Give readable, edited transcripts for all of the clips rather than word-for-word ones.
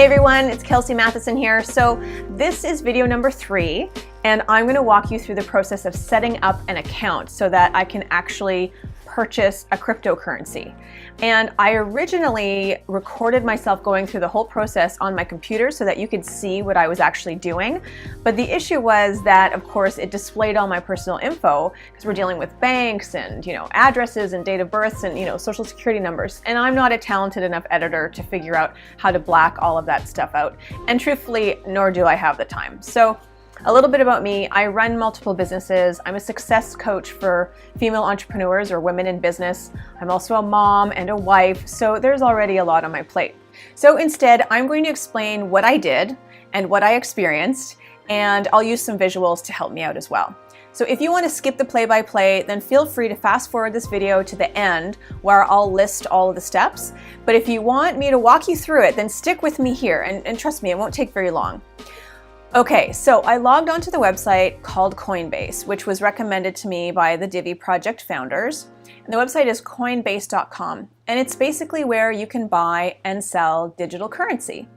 everyone, it's Kelsey Matheson here. So this is video number 3, and I'm going to walk you through the process of setting up an account so that I can actually purchase a cryptocurrency. And I originally recorded myself going through the whole process on my computer so that you could see what I was actually doing. But the issue was that, of course, it displayed all my personal info because we're dealing with banks and, addresses and date of births and, social security numbers. And I'm not a talented enough editor to figure out how to black all of that stuff out. And truthfully, nor do I have the time. So a little bit about me. I run multiple businesses. I'm a success coach for female entrepreneurs or women in business. I'm also a mom and a wife, so there's already a lot on my plate. So instead, I'm going to explain what I did and what I experienced, and I'll use some visuals to help me out as well. So if you want to skip the play-by-play, then feel free to fast forward this video to the end where I'll list all of the steps. But if you want me to walk you through it, then stick with me here, and trust me, it won't take very long. Okay, so I logged onto the website called Coinbase, which was recommended to me by the Divi project founders. And the website is coinbase.com, and it's basically where you can buy and sell digital currency.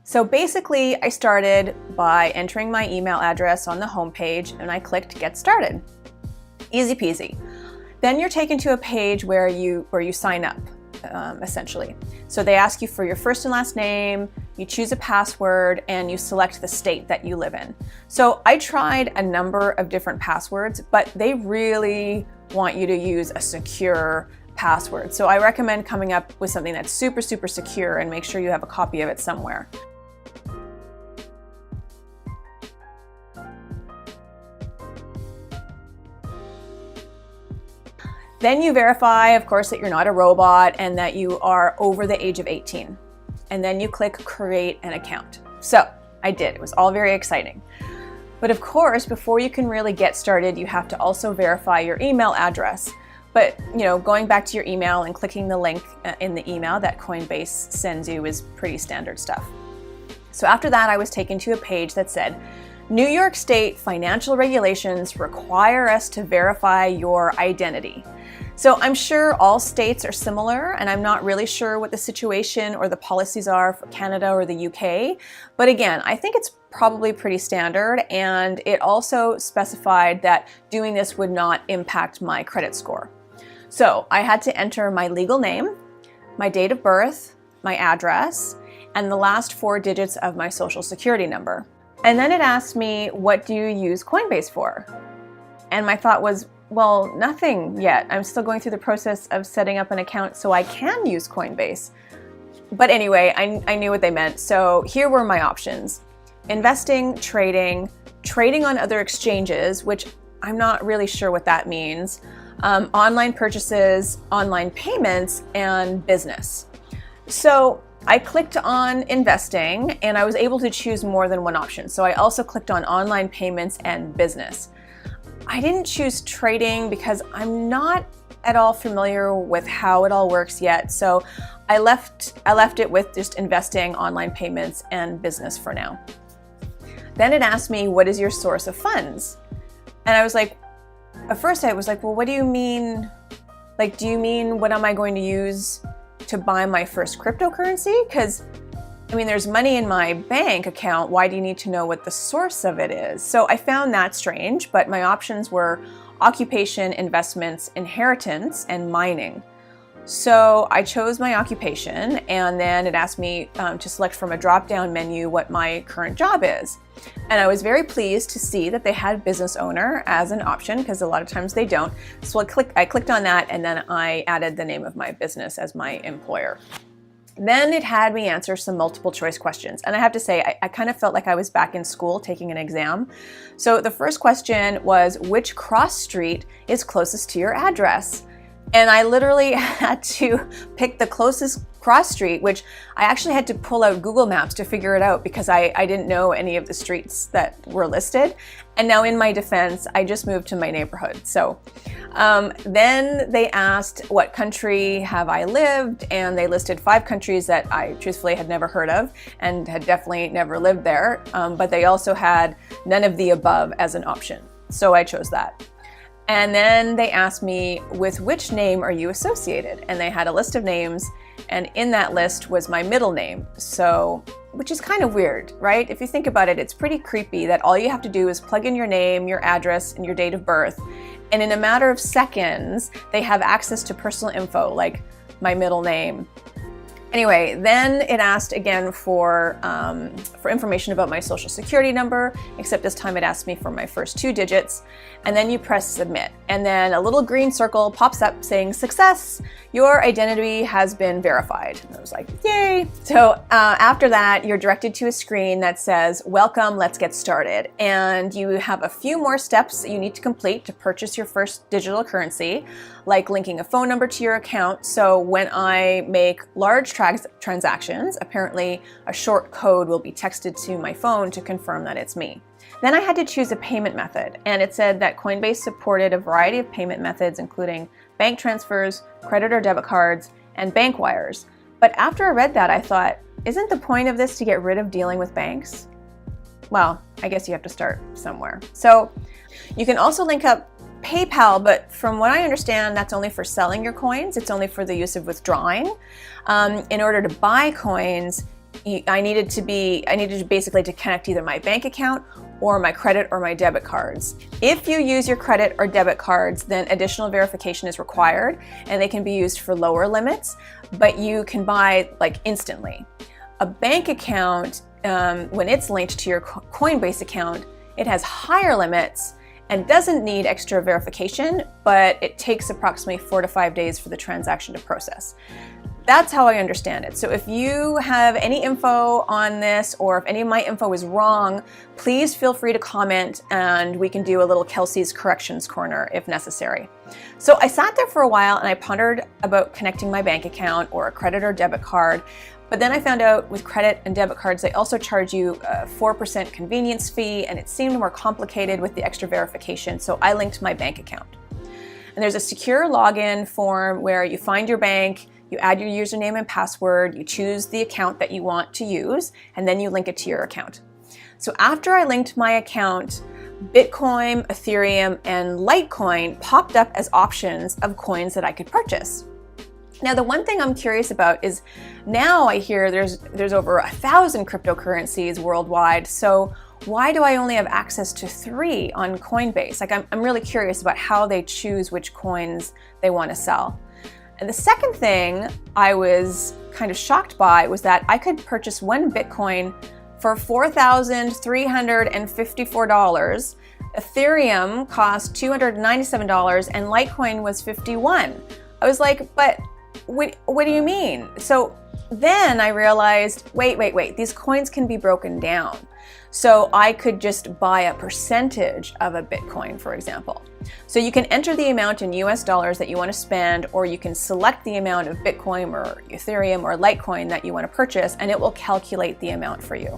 So basically, I started by entering my email address on the homepage, and I clicked Get Started. Easy peasy. Then you're taken to a page where you sign up, essentially. So they ask you for your first and last name, you choose a password, and you select the state that you live in. So I tried a number of different passwords, but they really want you to use a secure password. So I recommend coming up with something that's super, super secure and make sure you have a copy of it somewhere. Then you verify, of course, that you're not a robot and that you are over the age of 18. And then you click Create an Account. So I did. It was all very exciting. But of course, before you can really get started, you have to also verify your email address. But, going back to your email and clicking the link in the email that Coinbase sends you is pretty standard stuff. So after that, I was taken to a page that said, New York State financial regulations require us to verify your identity. So I'm sure all states are similar, and I'm not really sure what the situation or the policies are for Canada or the UK. But again, I think it's probably pretty standard, and it also specified that doing this would not impact my credit score. So I had to enter my legal name, my date of birth, my address, and the last 4 digits of my social security number. And then it asked me, what do you use Coinbase for? And my thought was, well, nothing yet. I'm still going through the process of setting up an account so I can use Coinbase. But anyway, I knew what they meant. So here were my options. Investing, trading on other exchanges, which I'm not really sure what that means, online purchases, online payments, and business. So I clicked on investing, and I was able to choose more than one option. So I also clicked on online payments and business. I didn't choose trading because I'm not at all familiar with how it all works yet. So I left it with just investing, online payments, and business for now. Then it asked me, what is your source of funds? And I was like, at first I was like, well, what do you mean? Like, do you mean what am I going to use to buy my first cryptocurrency? Because there's money in my bank account. Why do you need to know what the source of it is? So I found that strange, but my options were occupation, investments, inheritance, and mining. So I chose my occupation, and then it asked me to select from a drop-down menu what my current job is. And I was very pleased to see that they had business owner as an option, because a lot of times they don't. So I clicked on that, and then I added the name of my business as my employer. Then it had me answer some multiple choice questions. And I have to say, I kind of felt like I was back in school taking an exam. So the first question was, which cross street is closest to your address? And I literally had to pick the closest cross street, which I actually had to pull out Google Maps to figure it out because I didn't know any of the streets that were listed. And now in my defense, I just moved to my neighborhood. So then they asked what country have I lived, and they listed 5 countries that I truthfully had never heard of and had definitely never lived there. But they also had none of the above as an option. So I chose that. And then they asked me, with which name are you associated? And they had a list of names, and in that list was my middle name. So which is kind of weird, right? If you think about it, it's pretty creepy that all you have to do is plug in your name, your address, and your date of birth. And in a matter of seconds, they have access to personal info like my middle name. Anyway, then it asked again for information about my social security number, except this time it asked me for my first 2 digits. And then you press submit. And then a little green circle pops up saying, success, your identity has been verified. And I was like, yay. So after that, you're directed to a screen that says, welcome, let's get started. And you have a few more steps that you need to complete to purchase your first digital currency, like linking a phone number to your account. So when I make large transactions, apparently a short code will be texted to my phone to confirm that it's me. Then I had to choose a payment method, and it said that Coinbase supported a variety of payment methods, including bank transfers, credit or debit cards, and bank wires. But after I read that, I thought, isn't the point of this to get rid of dealing with banks? Well, I guess you have to start somewhere. So you can also link up PayPal, but from what I understand, that's only for selling your coins. It's only for the use of withdrawing. In order to buy coins, I needed basically to connect either my bank account or my credit or my debit cards. If you use your credit or debit cards, then additional verification is required, and they can be used for lower limits, but you can buy like instantly. A bank account, when it's linked to your Coinbase account, it has higher limits and doesn't need extra verification, but it takes approximately 4 to 5 days for the transaction to process. That's how I understand it. So if you have any info on this, or if any of my info is wrong, please feel free to comment and we can do a little Kelsey's corrections corner if necessary. So I sat there for a while and I pondered about connecting my bank account or a credit or debit card. But then I found out with credit and debit cards, they also charge you a 4% convenience fee, and it seemed more complicated with the extra verification. So I linked my bank account. And there's a secure login form where you find your bank, you add your username and password, you choose the account that you want to use, and then you link it to your account. So after I linked my account, Bitcoin, Ethereum, and Litecoin popped up as options of coins that I could purchase. Now, the one thing I'm curious about is now I hear there's over 1,000 cryptocurrencies worldwide. So why do I only have access to 3 on Coinbase? Like I'm really curious about how they choose which coins they want to sell. And the second thing I was kind of shocked by was that I could purchase 1 Bitcoin for $4,354. Ethereum cost $297 and Litecoin was $51. I was like, but what do you mean? So then I realized, wait, these coins can be broken down. So I could just buy a percentage of a Bitcoin, for example. So you can enter the amount in US dollars that you want to spend, or you can select the amount of Bitcoin or Ethereum or Litecoin that you want to purchase, and it will calculate the amount for you.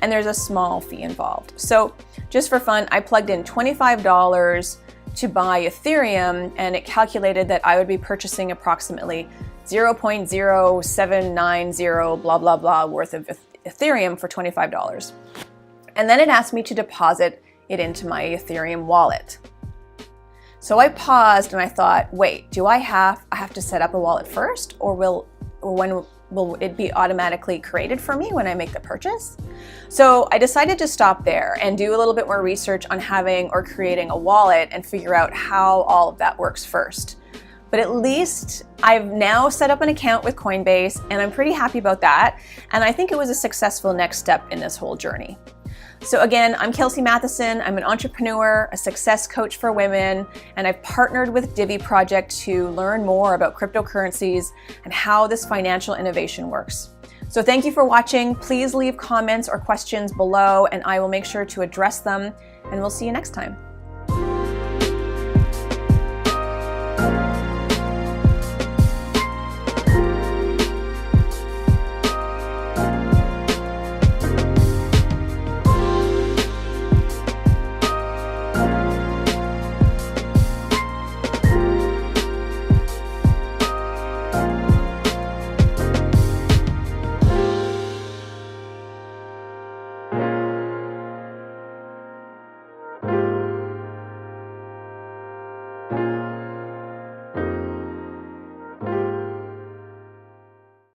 And there's a small fee involved. So just for fun, I plugged in $25 to buy Ethereum, and it calculated that I would be purchasing approximately 0.0790 blah, blah, blah worth of Ethereum for $25. And then it asked me to deposit it into my Ethereum wallet. So I paused and I thought, wait, do I have to set up a wallet first, or when will it be automatically created for me when I make the purchase? So I decided to stop there and do a little bit more research on having or creating a wallet and figure out how all of that works first. But at least I've now set up an account with Coinbase, and I'm pretty happy about that. And I think it was a successful next step in this whole journey. So again, I'm Kelsey Matheson. I'm an entrepreneur, a success coach for women, and I've partnered with Divi Project to learn more about cryptocurrencies and how this financial innovation works. So thank you for watching. Please leave comments or questions below, and I will make sure to address them, and we'll see you next time.